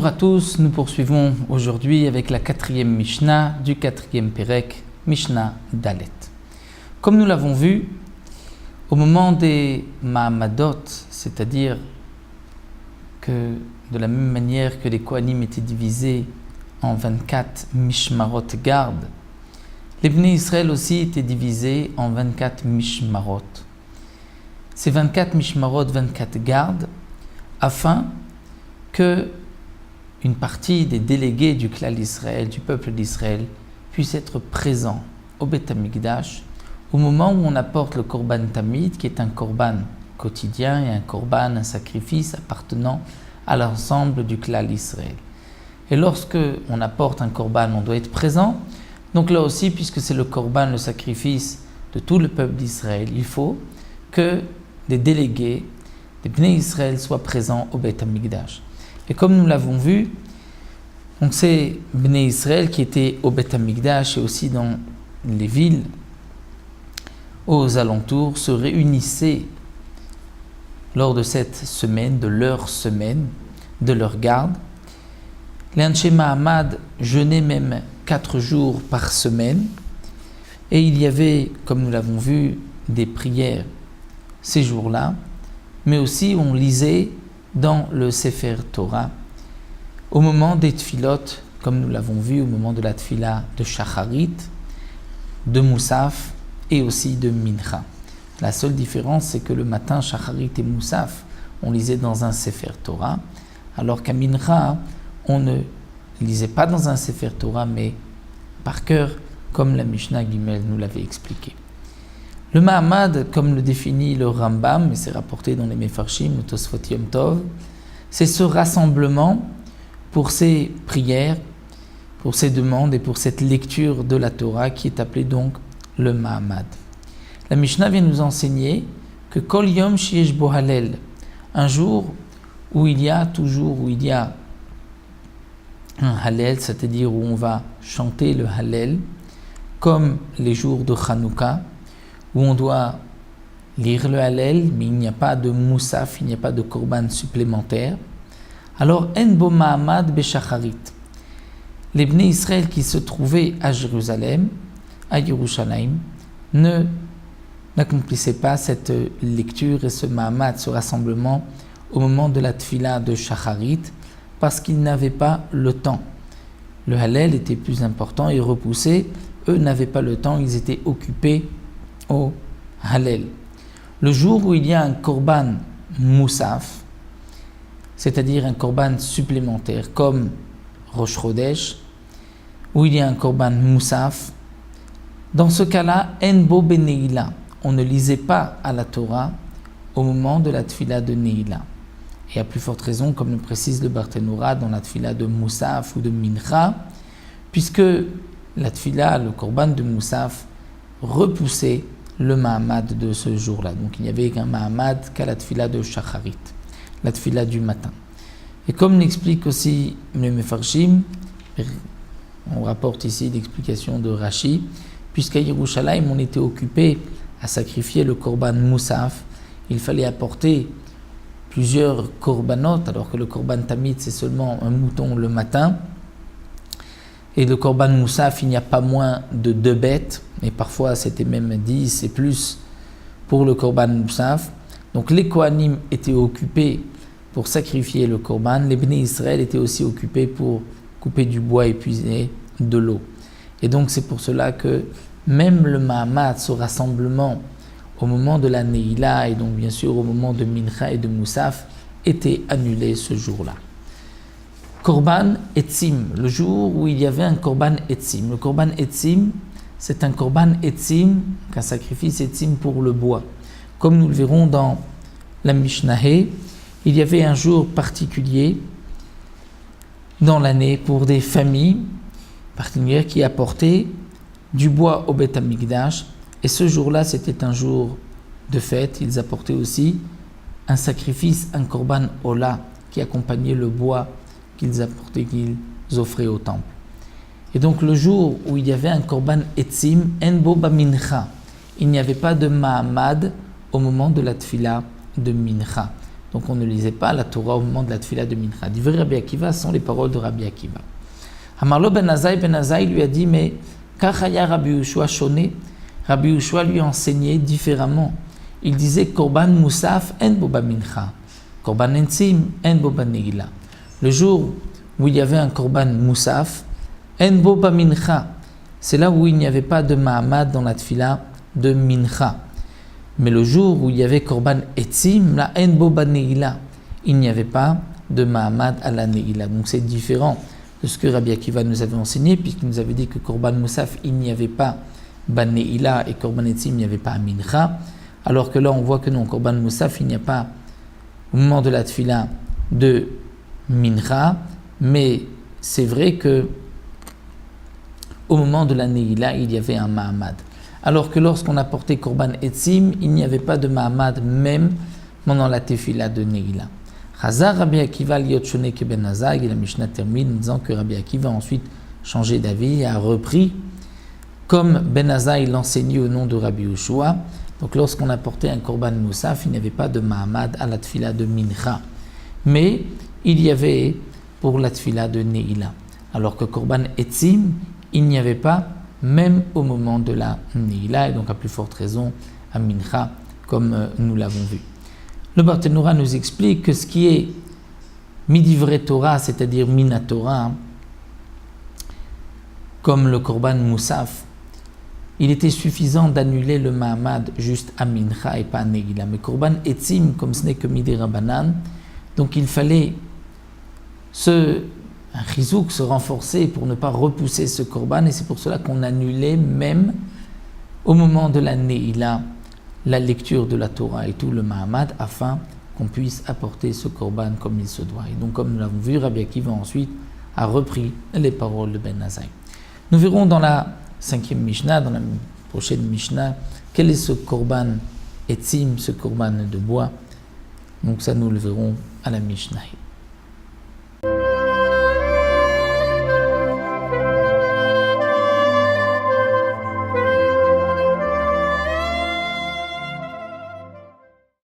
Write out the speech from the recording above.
Bonjour à tous, nous poursuivons aujourd'hui avec la 4e Mishnah du 4e Perek, Mishnah Dalet. Comme nous l'avons vu, au moment des Mahamadot, c'est-à-dire que de la même manière que les Kohanim étaient divisés en 24 Mishmarot gardes, les Bnei Israël aussi étaient divisés en 24 Mishmarot. Ces 24 Mishmarot, 24 gardes, afin que une partie des délégués du clan d'Israël, du peuple d'Israël, puisse être présent au Beth Amikdash au moment où on apporte le Korban Tamid, qui est un Korban quotidien et un Korban, un sacrifice appartenant à l'ensemble du clan d'Israël. Et lorsque on apporte un Korban, on doit être présent. Donc là aussi, puisque c'est le Korban, le sacrifice de tout le peuple d'Israël, il faut que des délégués, des Bnei Israël soient présents au Beth Amikdash. Et comme nous l'avons vu, donc ces Bnei Israël qui étaient au Beth Amikdash et aussi dans les villes aux alentours se réunissaient lors de cette semaine, de leur garde. Les Anshe Mahamad jeûnaient même 4 jours par semaine et il y avait, comme nous l'avons vu, des prières ces jours-là, mais aussi on lisait dans le Sefer Torah, au moment des tfilot, comme nous l'avons vu, au moment de la tfila de Shacharit, de Moussaf et aussi de Mincha. La seule différence, c'est que le matin, Shacharit et Moussaf, on lisait dans un Sefer Torah, alors qu'à Mincha, on ne lisait pas dans un Sefer Torah, mais par cœur, comme la Mishnah Gimel nous l'avait expliqué. Le Mahamad, comme le définit le Rambam, et c'est rapporté dans les Mefarshim, le Tosfot Yom Tov, c'est ce rassemblement pour ces prières, pour ces demandes et pour cette lecture de la Torah qui est appelée donc le Mahamad. La Mishnah vient nous enseigner que Kol Yom Sheyesh Bo Halel, un jour où il y a un Halel, c'est-à-dire où on va chanter le Halel, comme les jours de Hanouka, où on doit lire le Hallel, mais il n'y a pas de Moussaf, il n'y a pas de Korban supplémentaire. Alors, En Bo Mahamad Beshacharit. Les Bnei Israël qui se trouvaient à Jérusalem, à Yerushalayim, n'accomplissaient pas cette lecture et ce Mahamad, ce rassemblement, au moment de la Tfila de Shacharit, parce qu'ils n'avaient pas le temps. Le Hallel était plus important et repoussé. Eux n'avaient pas le temps, ils étaient occupés au Hallel. Le jour où il y a un Korban Moussaf, c'est-à-dire un Korban supplémentaire, comme Rosh Chodesh, où il y a un Korban Moussaf, dans ce cas-là, En Bo Beneila, on ne lisait pas à la Torah au moment de la Tfila de Neila. Et à plus forte raison, comme le précise le Barthénora dans la Tfila de Moussaf ou de Mincha, puisque la Tfila, le Korban de Moussaf, repoussait le Mahamad de ce jour-là. Donc il n'y avait qu'un Mahamad qu'à la Tfila de Shacharit, la Tfila du matin. Et comme l'explique aussi le Mefarshim, on rapporte ici l'explication de Rashi, puisqu'à Yerushalayim on était occupé à sacrifier le Korban Moussaf, il fallait apporter plusieurs Korbanot, alors que le Korban Tamid c'est seulement un mouton le matin, et le Korban Moussaf, il n'y a pas moins de 2 bêtes, et parfois c'était même 10 et plus pour le Korban Moussaf. Donc les Kohanim étaient occupés pour sacrifier le Korban, les Bnei Israël étaient aussi occupés pour couper du bois et puiser de l'eau. Et donc c'est pour cela que même le Mahamad, ce rassemblement au moment de la Neila et donc bien sûr au moment de Mincha et de Moussaf, était annulé ce jour-là. Korban Etzim, le jour où il y avait un Korban Etzim. Le Korban Etzim, c'est un Korban Etzim, un sacrifice Etzim pour le bois. Comme nous le verrons dans la Mishnahé, il y avait un jour particulier dans l'année pour des familles particulières qui apportaient du bois au Beth Amikdash. Et ce jour-là, c'était un jour de fête. Ils apportaient aussi un sacrifice, un Korban Ola, qui accompagnait le bois qu'ils apportaient, qu'ils offraient au temple. Et donc le jour où il y avait un Korban Etzim, En Bo Bamincha, il n'y avait pas de Mahamad au moment de la Tfila de Mincha. Donc on ne lisait pas la Torah au moment de la tefila de Mincha. Divrei Rabbi Akiva sont les paroles de Rabbi Akiva. Amarlo ben Azai lui a dit, mais Kachaya Rabbi Yehoshua Shoné, Rabbi Yehoshua lui enseignait différemment. Il disait Korban Musaf en boba mincha, Korban Entzim en boba neila. Le jour où il y avait un Korban Musaf, en boba mincha, c'est là où il n'y avait pas de Mahamad dans la tefila de Mincha. Mais le jour où il y avait Korban Etzim, la en boba neila, il n'y avait pas de Mahamad à la neila. Donc c'est différent de ce que Rabbi Akiva nous avait enseigné, puisqu'il nous avait dit que Korban Musaf, il n'y avait pas Ban Neila et Korban Etzim, il n'y avait pas Mincha. Alors que là, on voit que non, Korban Musaf, il n'y a pas au moment de la tefila de Mincha, mais c'est vrai que au moment de la Neila, il y avait un Mahamad. Alors que lorsqu'on a porté Korban Etzim, il n'y avait pas de Mahamad même pendant la tefila de Neila. Chazar Rabbi Akiva liot shone ke ben Azai, et la Mishnah termine en disant que Rabbi Akiva a ensuite changé d'avis et a repris comme Ben Azai l'enseignait au nom de Rabbi Yehoshua. Donc lorsqu'on a porté un Korban Musaf, il n'y avait pas de Mahamad à la tefila de Mincha. Mais il y avait pour la tefila de Neila. Alors que Korban Etzim, il n'y avait pas même au moment de la Neila, et donc à plus forte raison à Mincha, comme nous l'avons vu. Le Barthénoura nous explique que ce qui est Midivre Torah, c'est-à-dire Mina Torah, comme le Korban Musaf, il était suffisant d'annuler le Mahamad juste à Mincha et pas à Neila. Mais Korban Etzim, comme ce n'est que Midei Rabbanan, donc il fallait un chizouk, se renforcer pour ne pas repousser ce Korban, et c'est pour cela qu'on annulait même au moment de la Neila la lecture de la Torah et tout le Mahamad afin qu'on puisse apporter ce Korban comme il se doit. Et donc comme nous l'avons vu, Rabbi Akiva ensuite a repris les paroles de Ben Azai. Nous verrons dans la 5e Mishnah, dans la prochaine Mishnah, quel est ce Korban Etzim, ce Korban de bois. Donc ça nous le verrons à la Mishnah.